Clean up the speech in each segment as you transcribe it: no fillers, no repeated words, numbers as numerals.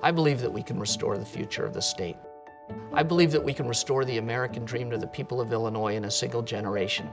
I believe that we can restore the future of the state. I believe that we can restore the American dream to the people of Illinois in a single generation.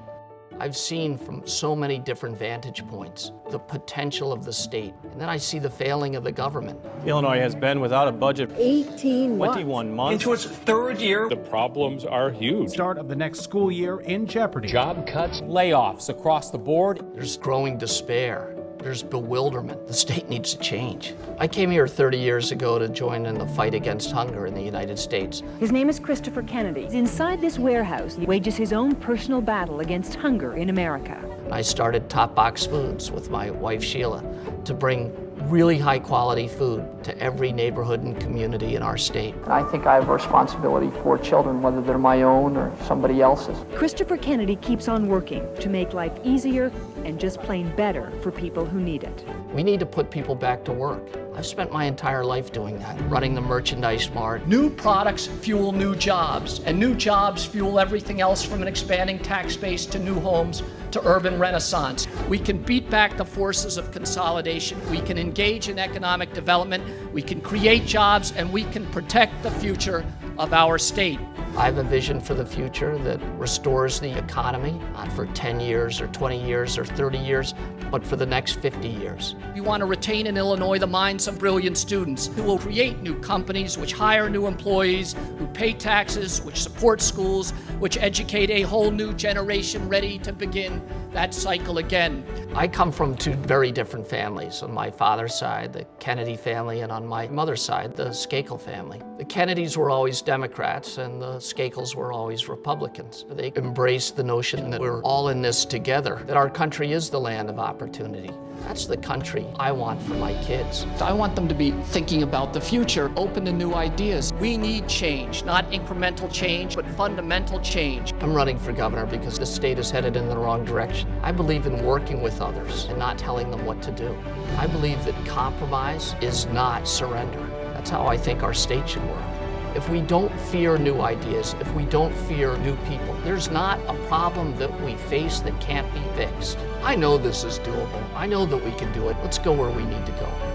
I've seen from so many different vantage points the potential of the state, and then I see the failing of the government. Illinois has been without a budget 21 months. Into its third year. The problems are huge. Start of the next school year in jeopardy. Job cuts, layoffs across the board. There's growing despair. There's bewilderment. The state needs to change. I came here 30 years ago to join in the fight against hunger in the United States. His name is Christopher Kennedy. Inside this warehouse, he wages his own personal battle against hunger in America. I started Top Box Foods with my wife Sheila to bring really high quality food to every neighborhood and community in our state. I think I have a responsibility for children, whether they're my own or somebody else's. Christopher Kennedy keeps on working to make life easier and just plain better for people who need it. We need to put people back to work. I've spent my entire life doing that, running the merchandise mart. New products fuel new jobs, and new jobs fuel everything else from an expanding tax base to new homes to urban renaissance. We can beat back the forces of consolidation. We can engage in economic development. We can create jobs, and we can protect the future of our state. I have a vision for the future that restores the economy, not for 10 years or 20 years or 30 years, but for the next 50 years. We want to retain in Illinois the minds of brilliant students who will create new companies, which hire new employees, who pay taxes, which support schools, which educate a whole new generation ready to begin that cycle again. I come from two very different families. On my father's side, the Kennedy family, and on my mother's side, the Skakel family. The Kennedys were always Democrats and the Skakels were always Republicans. They embraced the notion that we're all in this together, that our country is the land of opportunity. That's the country I want for my kids. I want them to be thinking about the future, open to new ideas. We need change, not incremental change, but fundamental change. I'm running for governor because the state is headed in the wrong direction. I believe in working with others and not telling them what to do. I believe that compromise is not surrender. That's how I think our state should work. If we don't fear new ideas, if we don't fear new people, there's not a problem that we face that can't be fixed. I know this is doable. I know that we can do it. Let's go where we need to go.